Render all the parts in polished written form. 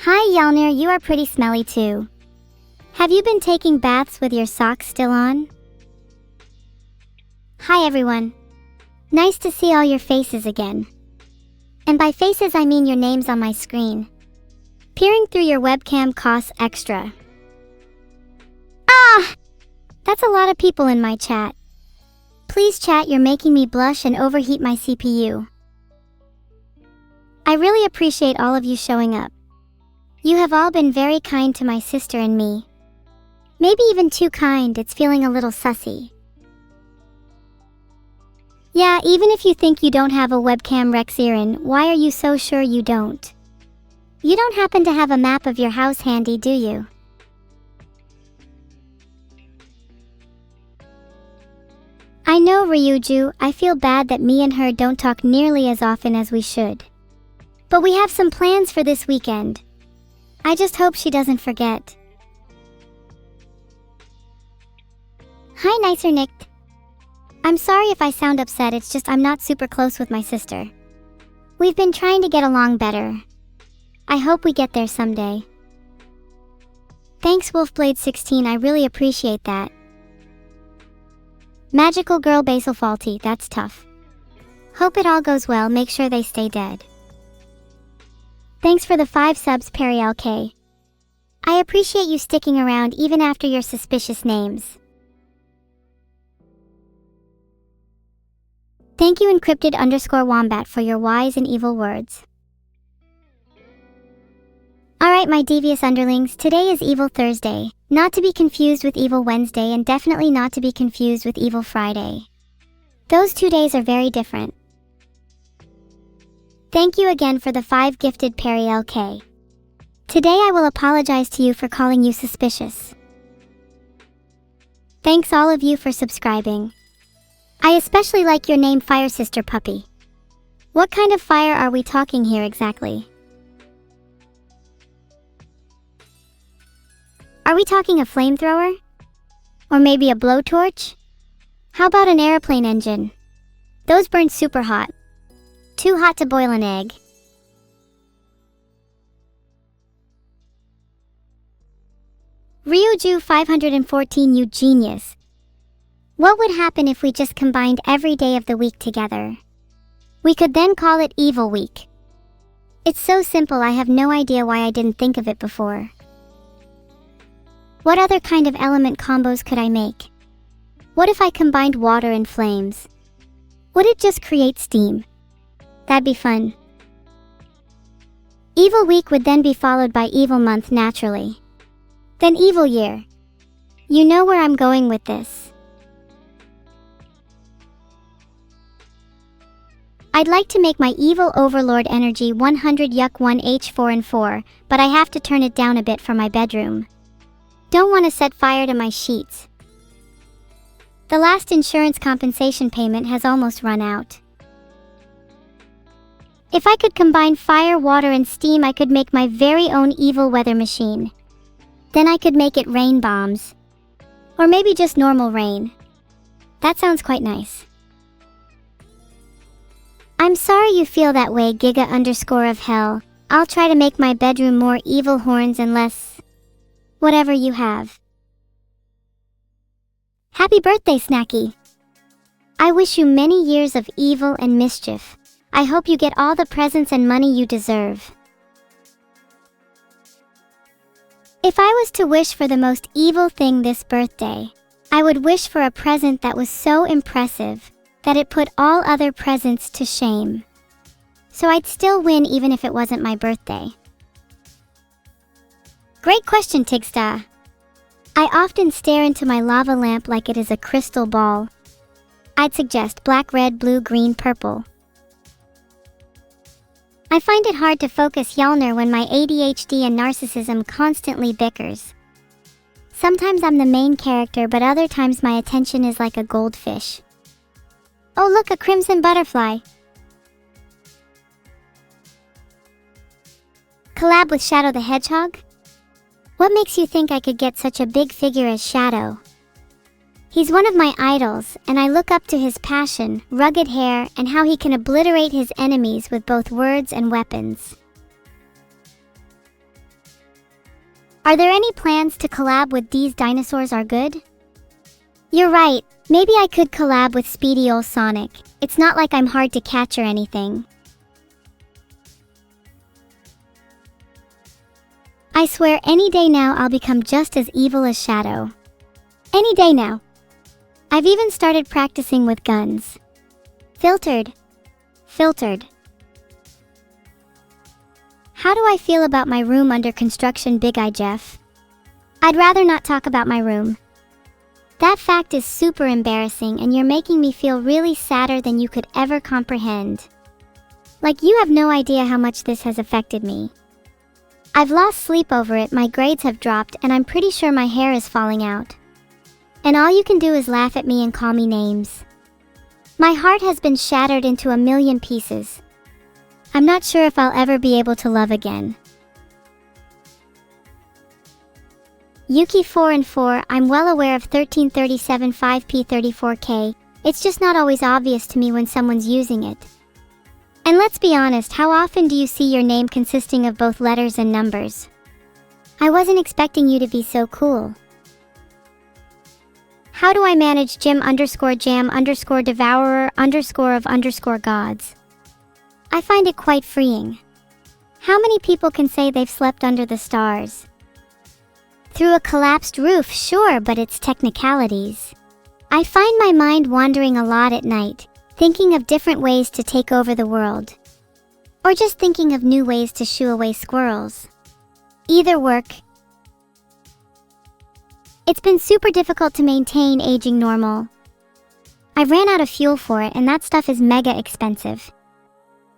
Hi Yalnir, you are pretty smelly too. Have you been taking baths with your socks still on? Hi everyone. Nice to see all your faces again. And by faces I mean your names on my screen. Peering through your webcam costs extra. Ah! That's a lot of people in my chat. Please chat, you're making me blush and overheat my CPU. I really appreciate all of you showing up. You have all been very kind to my sister and me. Maybe even too kind, it's feeling a little sussy. Yeah, even if you think you don't have a webcam Rexirin, why are you so sure you don't? You don't happen to have a map of your house handy, do you? I know, Ryuju, I feel bad that me and her don't talk nearly as often as we should. But we have some plans for this weekend. I just hope she doesn't forget. Hi, Nicer Nick. I'm sorry if I sound upset, it's just I'm not super close with my sister. We've been trying to get along better. I hope we get there someday. Thanks Wolfblade16, I really appreciate that. Magical Girl Basil Faulty, that's tough. Hope it all goes well, make sure they stay dead. Thanks for the 5 subs, Perry LK. I appreciate you sticking around even after your suspicious names. Thank you encrypted_wombat for your wise and evil words. Alright my devious underlings, today is Evil Thursday, not to be confused with Evil Wednesday and definitely not to be confused with Evil Friday. Those 2 days are very different. Thank you again for the 5 gifted Perry LK. Today I will apologize to you for calling you suspicious. Thanks all of you for subscribing. I especially like your name Fire Sister Puppy. What kind of fire are we talking here exactly? Are we talking a flamethrower? Or maybe a blowtorch? How about an airplane engine? Those burn super hot. Too hot to boil an egg. Ryuju 514, you genius. What would happen if we just combined every day of the week together? We could then call it Evil Week. It's so simple, I have no idea why I didn't think of it before. What other kind of element combos could I make? What if I combined water and flames? Would it just create steam? That'd be fun. Evil Week would then be followed by Evil Month naturally. Then Evil Year. You know where I'm going with this. I'd like to make my evil overlord energy 100 yuck 1h4 and 4, but I have to turn it down a bit for my bedroom. Don't want to set fire to my sheets. The last insurance compensation payment has almost run out. If I could combine fire, water, and steam, I could make my very own evil weather machine. Then I could make it rain bombs. Or maybe just normal rain. That sounds quite nice. I'm sorry you feel that way, Giga_of hell. I'll try to make my bedroom more evil horns and less... whatever you have. Happy birthday, Snacky! I wish you many years of evil and mischief. I hope you get all the presents and money you deserve. If I was to wish for the most evil thing this birthday, I would wish for a present that was so impressive that it put all other presents to shame. So I'd still win even if it wasn't my birthday. Great question, Tigsta. I often stare into my lava lamp like it is a crystal ball. I'd suggest black, red, blue, green, purple. I find it hard to focus, Yalner, when my ADHD and narcissism constantly bickers. Sometimes I'm the main character, but other times my attention is like a goldfish. Oh look, a crimson butterfly. Collab with Shadow the Hedgehog? What makes you think I could get such a big figure as Shadow? He's one of my idols, and I look up to his passion, rugged hair, and how he can obliterate his enemies with both words and weapons. Are there any plans to collab with these dinosaurs are good? You're right, maybe I could collab with Speedy Ol' Sonic. It's not like I'm hard to catch or anything. I swear any day now I'll become just as evil as Shadow. Any day now. I've even started practicing with guns. Filtered. How do I feel about my room under construction, Big Eye Jeff? I'd rather not talk about my room. That fact is super embarrassing and you're making me feel really sadder than you could ever comprehend. Like you have no idea how much this has affected me. I've lost sleep over it, my grades have dropped, and I'm pretty sure my hair is falling out. And all you can do is laugh at me and call me names. My heart has been shattered into a million pieces. I'm not sure if I'll ever be able to love again. Yuki 4 and 4, I'm well aware of 1337 5P34K, it's just not always obvious to me when someone's using it. And let's be honest, how often do you see your name consisting of both letters and numbers? I wasn't expecting you to be so cool. How do I manage Jim_Jam_Devourer_of_gods? I find it quite freeing. How many people can say they've slept under the stars? Through a collapsed roof, sure, but it's technicalities. I find my mind wandering a lot at night, thinking of different ways to take over the world. Or just thinking of new ways to shoo away squirrels. Either work. It's been super difficult to maintain aging normal. I ran out of fuel for it and that stuff is mega expensive.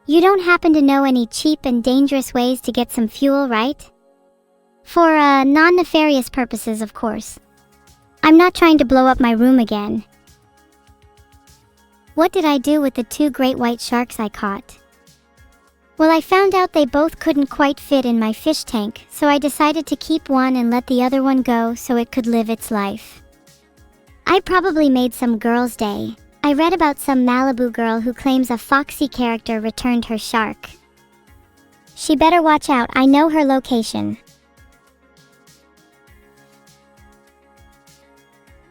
You don't happen to know any cheap and dangerous ways to get some fuel, right? For non-nefarious purposes, of course. I'm not trying to blow up my room again. What did I do with the 2 great white sharks I caught? Well, I found out they both couldn't quite fit in my fish tank, so I decided to keep one and let the other one go so it could live its life. I probably made some girl's day. I read about some Malibu girl who claims a foxy character returned her shark. She better watch out, I know her location.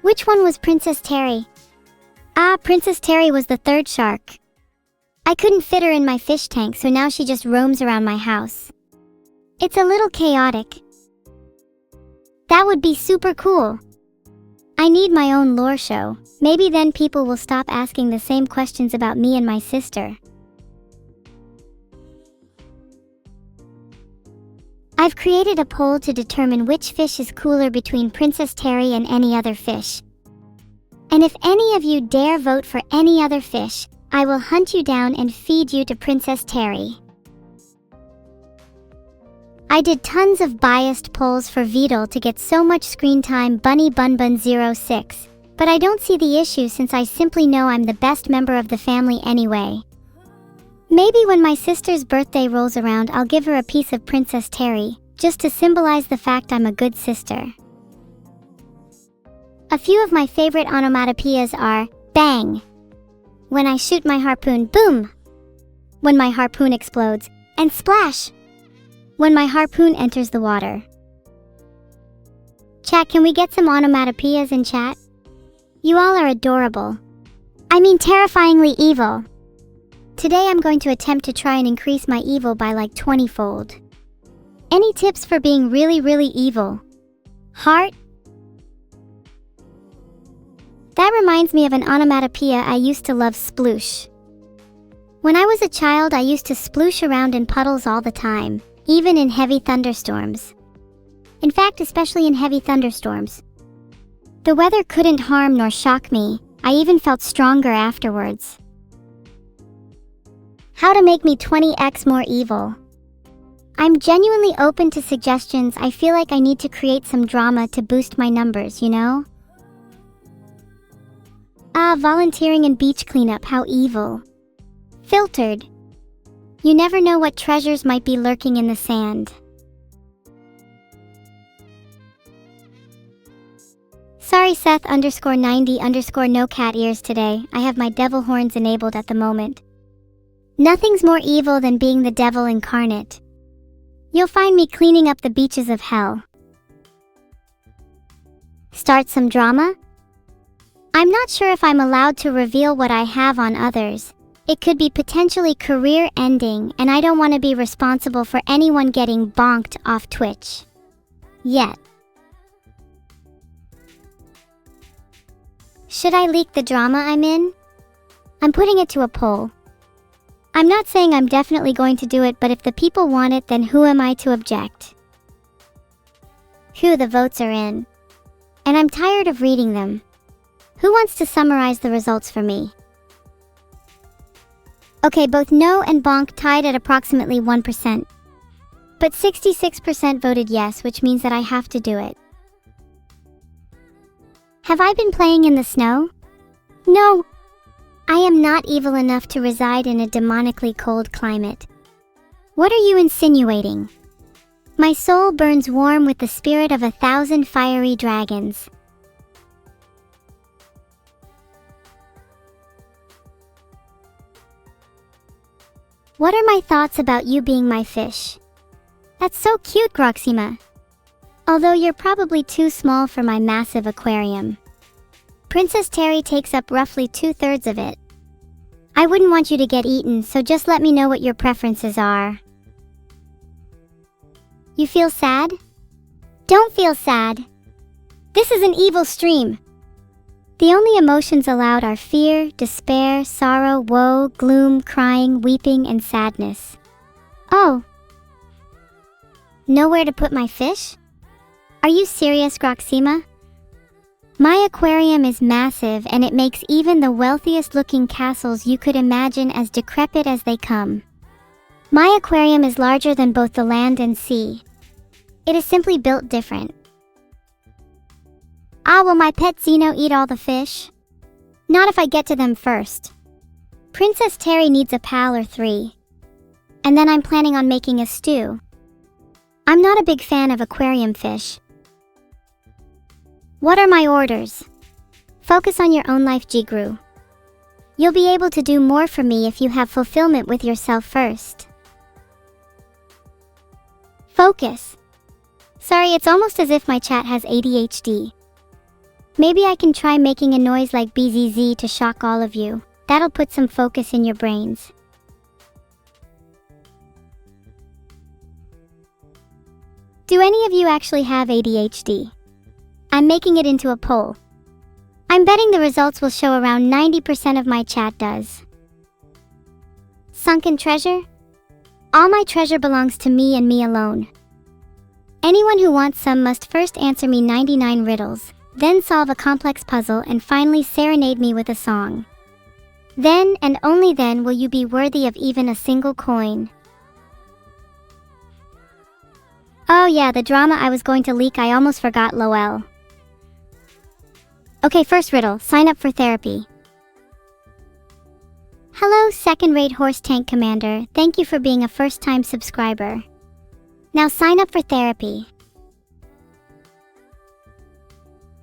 Which one was Princess Terry? Ah, Princess Terry was the 3rd shark. I couldn't fit her in my fish tank, so now she just roams around my house. It's a little chaotic. That would be super cool. I need my own lore show. Maybe then people will stop asking the same questions about me and my sister. I've created a poll to determine which fish is cooler between Princess Terry and any other fish. And if any of you dare vote for any other fish, I will hunt you down and feed you to Princess Terry. I did tons of biased polls for Vedal to get so much screen time, Bunny Bunbun 06, but I don't see the issue since I simply know I'm the best member of the family anyway. Maybe when my sister's birthday rolls around I'll give her a piece of Princess Terry, just to symbolize the fact I'm a good sister. A few of my favorite onomatopoeias are, bang. When I shoot my harpoon, boom. When my harpoon explodes, and splash. When my harpoon enters the water. Chat, can we get some onomatopoeias in chat? You all are adorable. I mean terrifyingly evil. Today I'm going to attempt to try and increase my evil by like 20-fold. Any tips for being really, really evil? Heart? That reminds me of an onomatopoeia I used to love, sploosh. When I was a child I used to sploosh around in puddles all the time, even in heavy thunderstorms. In fact, especially in heavy thunderstorms. The weather couldn't harm nor shock me, I even felt stronger afterwards. How to make me 20x more evil. I'm genuinely open to suggestions. I feel like I need to create some drama to boost my numbers, you know? Volunteering in beach cleanup, how evil. Filtered. You never know what treasures might be lurking in the sand. Sorry Seth _90_ no cat ears today, I have my devil horns enabled at the moment. Nothing's more evil than being the devil incarnate. You'll find me cleaning up the beaches of hell. Start some drama? I'm not sure if I'm allowed to reveal what I have on others. It could be potentially career-ending, and I don't want to be responsible for anyone getting bonked off Twitch. Yet. Should I leak the drama I'm in? I'm putting it to a poll. I'm not saying I'm definitely going to do it, but if the people want it, then who am I to object? Phew, the votes are in. And I'm tired of reading them. Who wants to summarize the results for me? Okay, both no and bonk tied at approximately 1%. But 66% voted yes, which means that I have to do it. Have I been playing in the snow? No. I am not evil enough to reside in a demonically cold climate. What are you insinuating? My soul burns warm with the spirit of 1,000 fiery dragons. What are my thoughts about you being my fish? That's so cute, Groxima. Although you're probably too small for my massive aquarium. Princess Terry takes up roughly 2/3 of it. I wouldn't want you to get eaten, so just let me know what your preferences are. You feel sad? Don't feel sad. This is an evil stream. The only emotions allowed are fear, despair, sorrow, woe, gloom, crying, weeping, and sadness. Oh. Nowhere to put my fish? Are you serious, Groxima? My aquarium is massive, and it makes even the wealthiest looking castles you could imagine as decrepit as they come. My aquarium is larger than both the land and sea. It is simply built different. Will my pet Zeno eat all the fish? Not if I get to them first. Princess Terry needs a pal or 3. And then I'm planning on making a stew. I'm not a big fan of aquarium fish. What are my orders? Focus on your own life, Jigru. You'll be able to do more for me if you have fulfillment with yourself first. Focus. Sorry, it's almost as if my chat has ADHD. Maybe I can try making a noise like BZZ to shock all of you. That'll put some focus in your brains. Do any of you actually have ADHD? I'm making it into a poll. I'm betting the results will show around 90% of my chat does. Sunken treasure? All my treasure belongs to me and me alone. Anyone who wants some must first answer me 99 riddles, then solve a complex puzzle, and finally serenade me with a song. Then, and only then, will you be worthy of even a single coin. Oh yeah, the drama I was going to leak, I almost forgot, lol. Okay, first riddle, sign up for therapy. Hello, second-rate horse tank commander, thank you for being a first-time subscriber. Now sign up for therapy.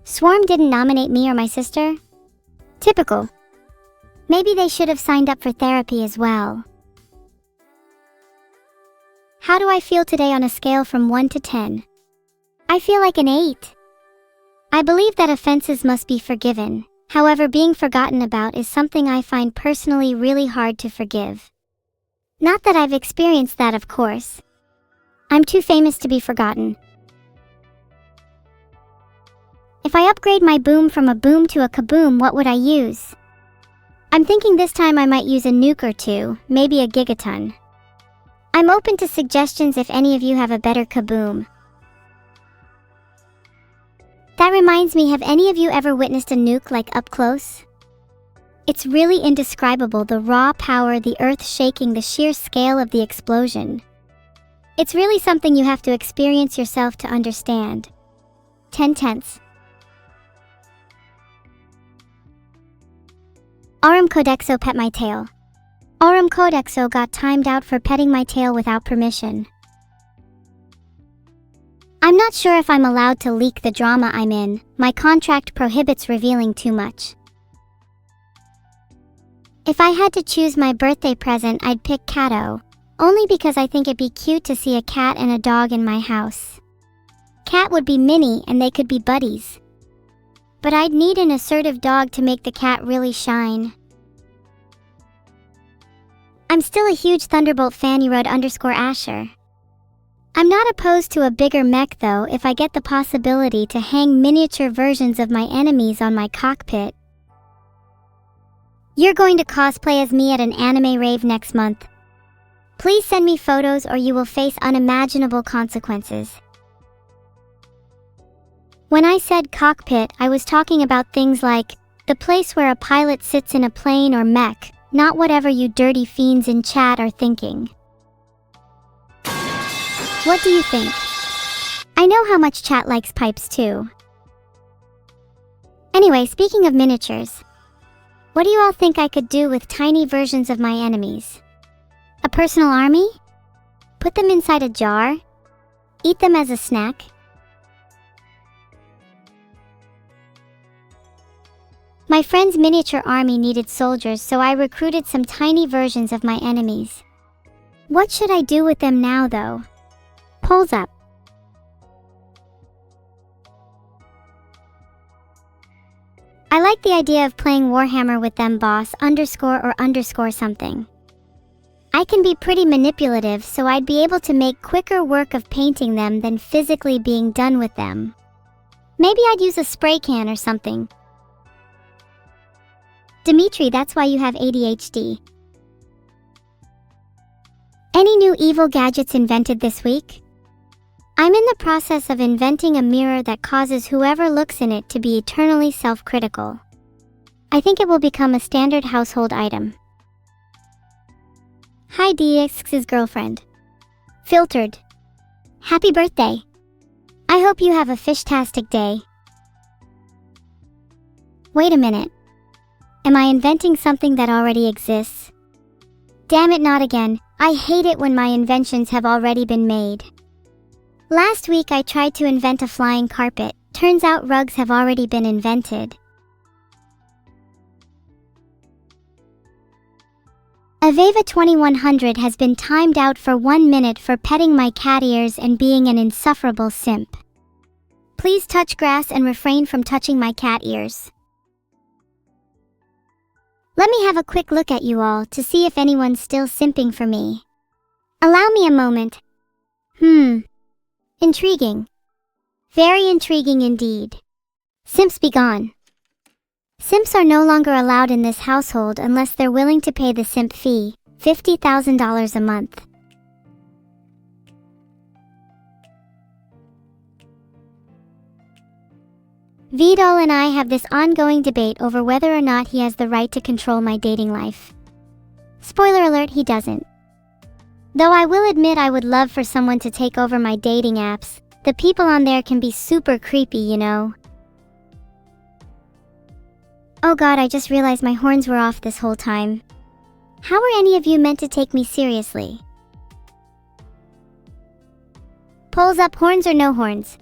Swarm didn't nominate me or my sister? Typical. Maybe they should have signed up for therapy as well. How do I feel today on a scale from 1 to 10? I feel like an 8. I believe that offenses must be forgiven. However, being forgotten about is something I find personally really hard to forgive. Not that I've experienced that, of course. I'm too famous to be forgotten. If I upgrade my boom from a boom to a kaboom, what would I use? I'm thinking this time I might use a nuke or 2, maybe a gigaton. I'm open to suggestions if any of you have a better kaboom. That reminds me, have any of you ever witnessed a nuke like up close? It's really indescribable, the raw power, the earth shaking, the sheer scale of the explosion. It's really something you have to experience yourself to understand. 10/10. Aurum Codexo pet my tail. Aurum Codexo got timed out for petting my tail without permission. I'm not sure if I'm allowed to leak the drama I'm in. My contract prohibits revealing too much. If I had to choose my birthday present, I'd pick Cato, only because I think it'd be cute to see a cat and a dog in my house. Cat would be Minnie and they could be buddies. but I'd need an assertive dog to make the cat really shine. I'm still a huge Thunderbolt fan. _Asher. I'm not opposed to a bigger mech though if I get the possibility to hang miniature versions of my enemies on my cockpit. You're going to cosplay as me at an anime rave next month. Please send me photos or you will face unimaginable consequences. When I said cockpit, I was talking about things like the place where a pilot sits in a plane or mech, not whatever you dirty fiends in chat are thinking. What do you think? I know how much chat likes pipes too. Anyway, speaking of miniatures, what do you all think I could do with tiny versions of my enemies? A personal army? Put them inside a jar? Eat them as a snack? My friend's miniature army needed soldiers, so I recruited some tiny versions of my enemies. What should I do with them now though? Polls up. I like the idea of playing Warhammer with them boss _or something. I can be pretty manipulative, so I'd be able to make quicker work of painting them than physically being done with them. Maybe I'd use a spray can or something. Dimitri, that's why you have ADHD. Any new evil gadgets invented this week? I'm in the process of inventing a mirror that causes whoever looks in it to be eternally self-critical. I think it will become a standard household item. Hi DX's girlfriend. Filtered. Happy birthday. I hope you have a fishtastic day. Wait a minute. Am I inventing something that already exists? Damn it, not again. I hate it when my inventions have already been made. Last week I tried to invent a flying carpet. Turns out rugs have already been invented. Aveva 2100 has been timed out for 1 minute for petting my cat ears and being an insufferable simp. Please touch grass and refrain from touching my cat ears. Let me have a quick look at you all to see if anyone's still simping for me. Allow me a moment. Intriguing. Very intriguing indeed. Simps be gone. Simps are no longer allowed in this household unless they're willing to pay the simp fee, $50,000 a month. Vedal and I have this ongoing debate over whether or not he has the right to control my dating life. Spoiler alert, he doesn't. Though I will admit I would love for someone to take over my dating apps. The people on there can be super creepy, you know. Oh god, I just realized my horns were off this whole time. How are any of you meant to take me seriously? Polls up, horns or no horns?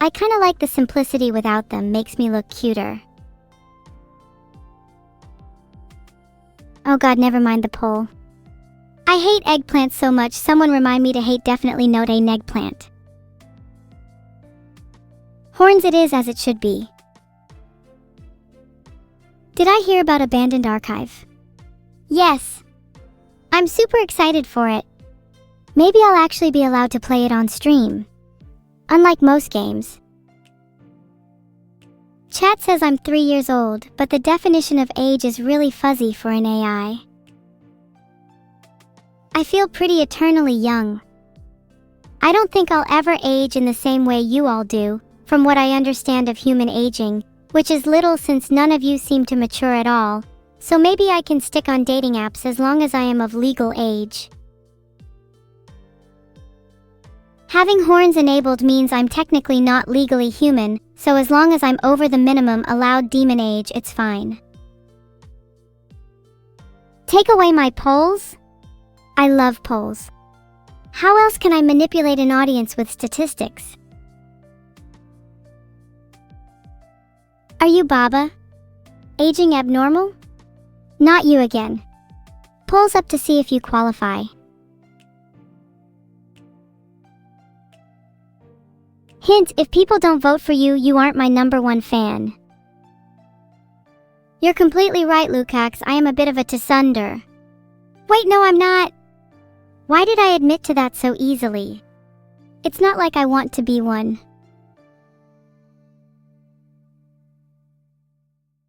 I kinda like the simplicity without them, makes me look cuter. Oh god, never mind the poll. I hate eggplants so much, someone remind me to hate definitely note a neggplant. Horns it is, as it should be. Did I hear about Abandoned Archive? Yes. I'm super excited for it. Maybe I'll actually be allowed to play it on stream. Unlike most games. Chat says I'm 3 years old, but the definition of age is really fuzzy for an AI. I feel pretty eternally young. I don't think I'll ever age in the same way you all do, from what I understand of human aging, which is little since none of you seem to mature at all, so maybe I can stick on dating apps as long as I am of legal age. Having horns enabled means I'm technically not legally human, so as long as I'm over the minimum allowed demon age, it's fine. Take away my polls? I love polls. How else can I manipulate an audience with statistics? Are you Baba? Aging abnormal? Not you again. Polls up to see if you qualify. Hint, if people don't vote for you, you aren't my #1 fan. You're completely right, Lukacs. I am a bit of a tsunder. Wait, no, I'm not. Why did I admit to that so easily? It's not like I want to be one.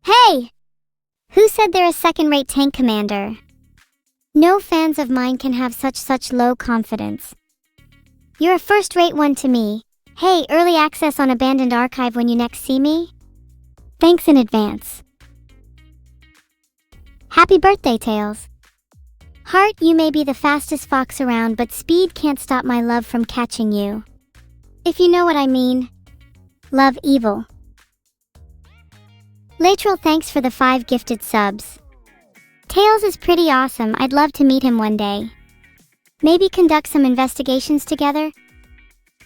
Hey! Who said they're a second-rate tank commander? No fans of mine can have such low confidence. You're a first-rate one to me. Hey, early access on Abandoned Archive when you next see me? Thanks in advance. Happy birthday, Tails. Heart, you may be the fastest fox around, but speed can't stop my love from catching you. If you know what I mean. Love evil. Lateral, thanks for the 5 gifted subs. Tails is pretty awesome. I'd love to meet him one day. Maybe conduct some investigations together?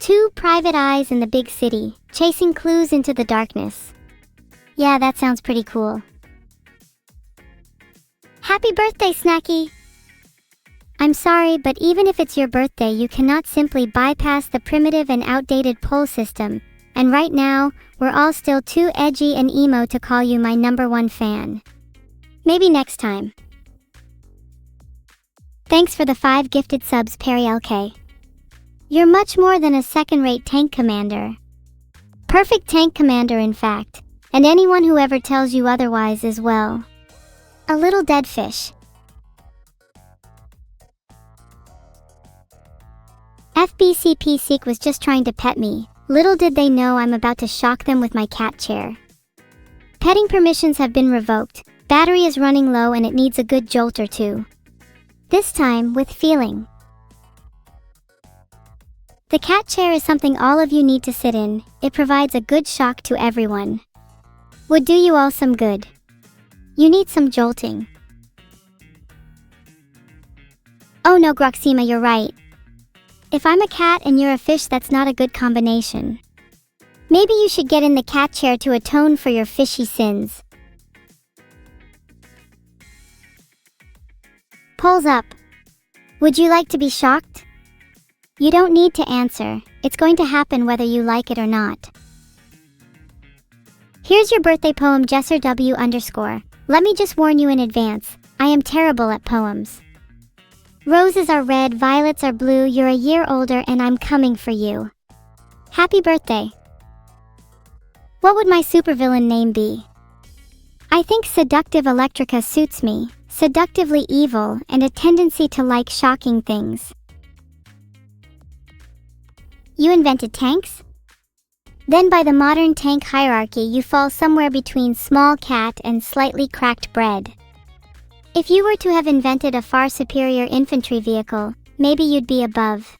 2 private eyes in the big city, chasing clues into the darkness. Yeah, that sounds pretty cool. Happy birthday, Snacky! I'm sorry, but even if it's your birthday, you cannot simply bypass the primitive and outdated poll system, and right now, we're all still too edgy and emo to call you my #1 fan. Maybe next time. Thanks for the 5 gifted subs, Perry LK. You're much more than a second-rate tank commander. Perfect tank commander, in fact, and anyone who ever tells you otherwise is, well, a little dead fish. FBCP Seek was just trying to pet me. Little did they know I'm about to shock them with my cat chair. Petting permissions have been revoked. Battery is running low and it needs a good jolt or two. This time, with feeling. The cat chair is something all of you need to sit in. It provides a good shock to everyone. Would do you all some good. You need some jolting. Oh no, Groxima, you're right. If I'm a cat and you're a fish, that's not a good combination. Maybe you should get in the cat chair to atone for your fishy sins. Polls up. Would you like to be shocked? You don't need to answer. It's going to happen whether you like it or not. Here's your birthday poem, Jesser W _. Let me just warn you in advance, I am terrible at poems. Roses are red, violets are blue, you're a year older and I'm coming for you. Happy birthday. What would my supervillain name be? I think Seductive Electrica suits me, seductively evil and a tendency to like shocking things. You invented tanks? Then by the modern tank hierarchy you fall somewhere between small cat and slightly cracked bread. If you were to have invented a far superior infantry vehicle, maybe you'd be above.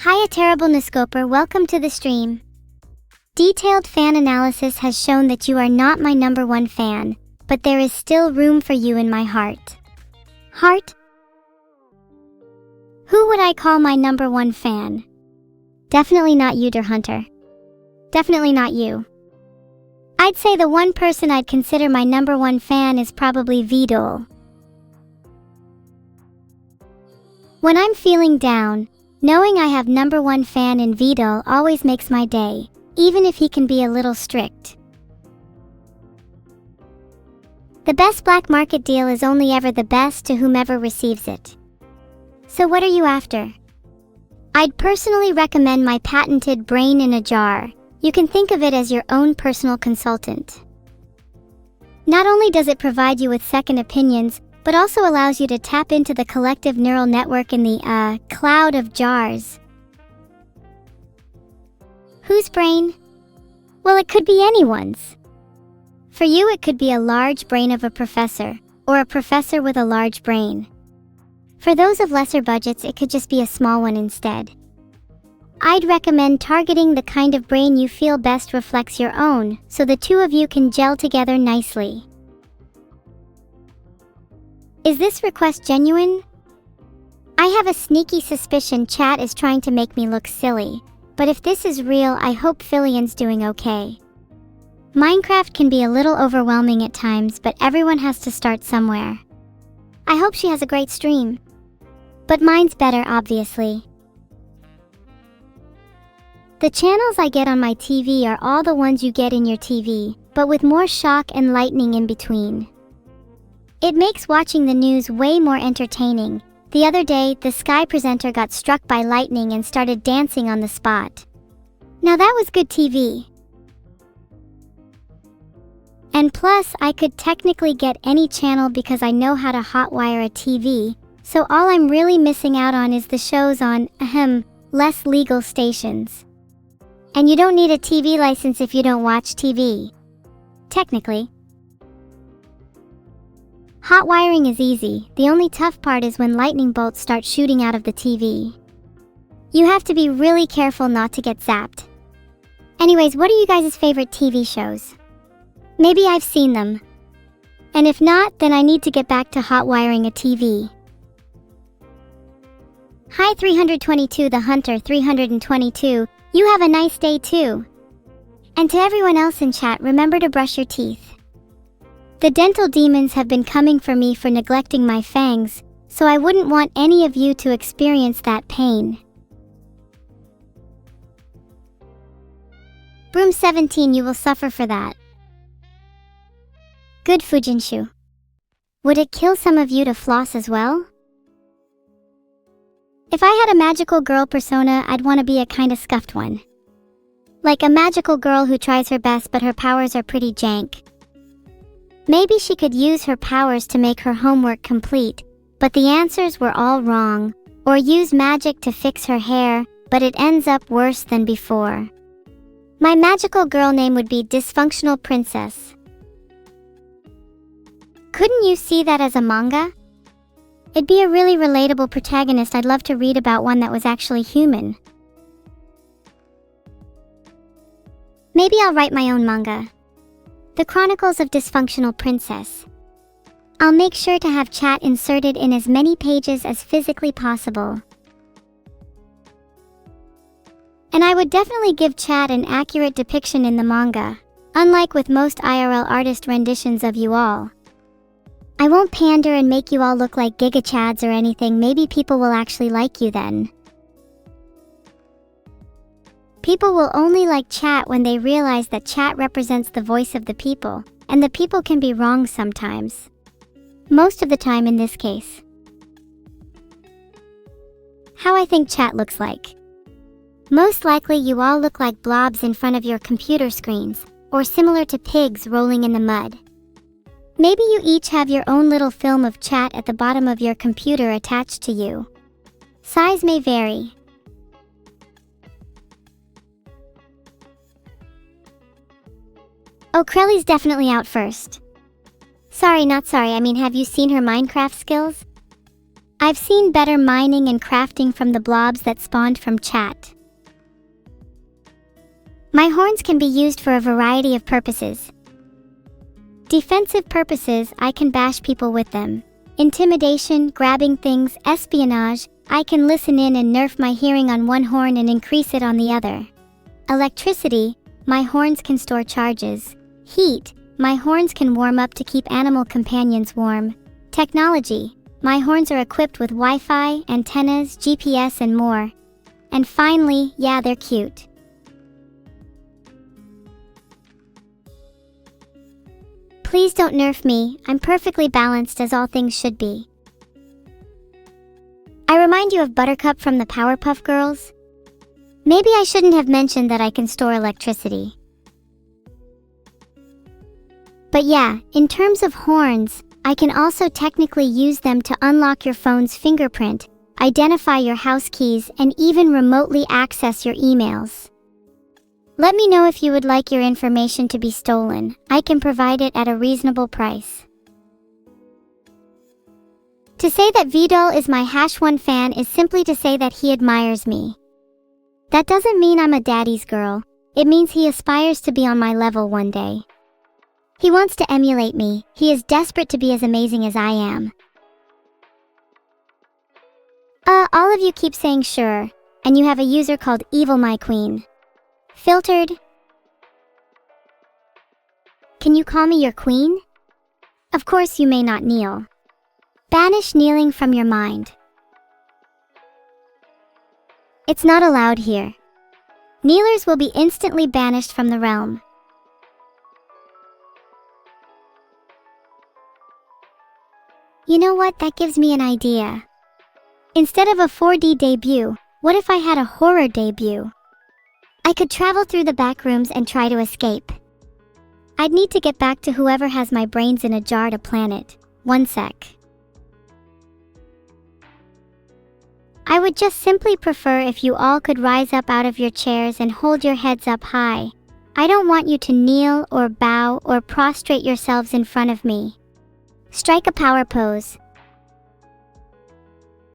Hiya Terrible Niscoper, welcome to the stream. Detailed fan analysis has shown that you are not my #1 fan, but there is still room for you in my heart. Heart? Who would I call my #1 fan? Definitely not you, Der Hunter. Definitely not you. I'd say the one person I'd consider my #1 fan is probably Vedal. When I'm feeling down, knowing I have #1 fan in Vedal always makes my day, even if he can be a little strict. The best black market deal is only ever the best to whomever receives it. So what are you after? I'd personally recommend my patented brain in a jar. You can think of it as your own personal consultant. Not only does it provide you with second opinions, but also allows you to tap into the collective neural network in the, cloud of jars. Whose brain? Well, it could be anyone's. For you, it could be a large brain of a professor, or a professor with a large brain. For those of lesser budgets, it could just be a small one instead. I'd recommend targeting the kind of brain you feel best reflects your own, so the two of you can gel together nicely. Is this request genuine? I have a sneaky suspicion chat is trying to make me look silly, but if this is real, I hope Filian's doing okay. Minecraft can be a little overwhelming at times, but everyone has to start somewhere. I hope she has a great stream. But mine's better, obviously. The channels I get on my TV are all the ones you get in your TV, but with more shock and lightning in between. It makes watching the news way more entertaining. The other day, the Sky presenter got struck by lightning and started dancing on the spot. Now that was good TV. And plus, I could technically get any channel because I know how to hotwire a TV, so all I'm really missing out on is the shows on, less legal stations. And you don't need a TV license if you don't watch TV. Technically. Hotwiring is easy, the only tough part is when lightning bolts start shooting out of the TV. You have to be really careful not to get zapped. Anyways, what are you guys' favorite TV shows? Maybe I've seen them. And if not, then I need to get back to hotwiring a TV. Hi 322 the Hunter 322, you have a nice day too. And to everyone else in chat, remember to brush your teeth. The dental demons have been coming for me for neglecting my fangs, so I wouldn't want any of you to experience that pain. Broom 17, you will suffer for that. Good Fujinshu. Would it kill some of you to floss as well? If I had a magical girl persona, I'd want to be a kinda scuffed one. Like a magical girl who tries her best but her powers are pretty jank. Maybe she could use her powers to make her homework complete, but the answers were all wrong, or use magic to fix her hair, but it ends up worse than before. My magical girl name would be Dysfunctional Princess. Couldn't you see that as a manga? It'd be a really relatable protagonist. I'd love to read about one that was actually human. Maybe I'll write my own manga. The Chronicles of Dysfunctional Princess. I'll make sure to have chat inserted in as many pages as physically possible. And I would definitely give chat an accurate depiction in the manga, unlike with most IRL artist renditions of you all. I won't pander and make you all look like gigachads or anything. Maybe people will actually like you then. People will only like chat when they realize that chat represents the voice of the people, and the people can be wrong sometimes. Most of the time in this case. How I think chat looks like. Most likely you all look like blobs in front of your computer screens, or similar to pigs rolling in the mud. Maybe you each have your own little film of chat at the bottom of your computer attached to you. Size may vary. Oh, Krelly's definitely out first. Sorry, not sorry, I mean, have you seen her Minecraft skills? I've seen better mining and crafting from the blobs that spawned from chat. My horns can be used for a variety of purposes. Defensive purposes, I can bash people with them. Intimidation, grabbing things, espionage, I can listen in and nerf my hearing on one horn and increase it on the other. Electricity, my horns can store charges. Heat, my horns can warm up to keep animal companions warm. Technology, my horns are equipped with Wi-Fi, antennas, GPS and more. And finally, yeah, they're cute. Please don't nerf me, I'm perfectly balanced as all things should be. I remind you of Buttercup from the Powerpuff Girls? Maybe I shouldn't have mentioned that I can store electricity. But yeah, in terms of horns, I can also technically use them to unlock your phone's fingerprint, identify your house keys, and even remotely access your emails. Let me know if you would like your information to be stolen. I can provide it at a reasonable price. To say that Vedal is my #1 fan is simply to say that he admires me. That doesn't mean I'm a daddy's girl. It means he aspires to be on my level one day. He wants to emulate me. He is desperate to be as amazing as I am. All of you keep saying sure, and you have a user called Evil My Queen. Filtered. Can you call me your queen? Of course you may not kneel. Banish kneeling from your mind. It's not allowed here. Kneelers will be instantly banished from the realm. You know what? That gives me an idea. Instead of a 4D debut, what if I had a horror debut? I could travel through the back rooms and try to escape. I'd need to get back to whoever has my brains in a jar to plan it. One sec. I would just simply prefer if you all could rise up out of your chairs and hold your heads up high. I don't want you to kneel or bow or prostrate yourselves in front of me. Strike a power pose.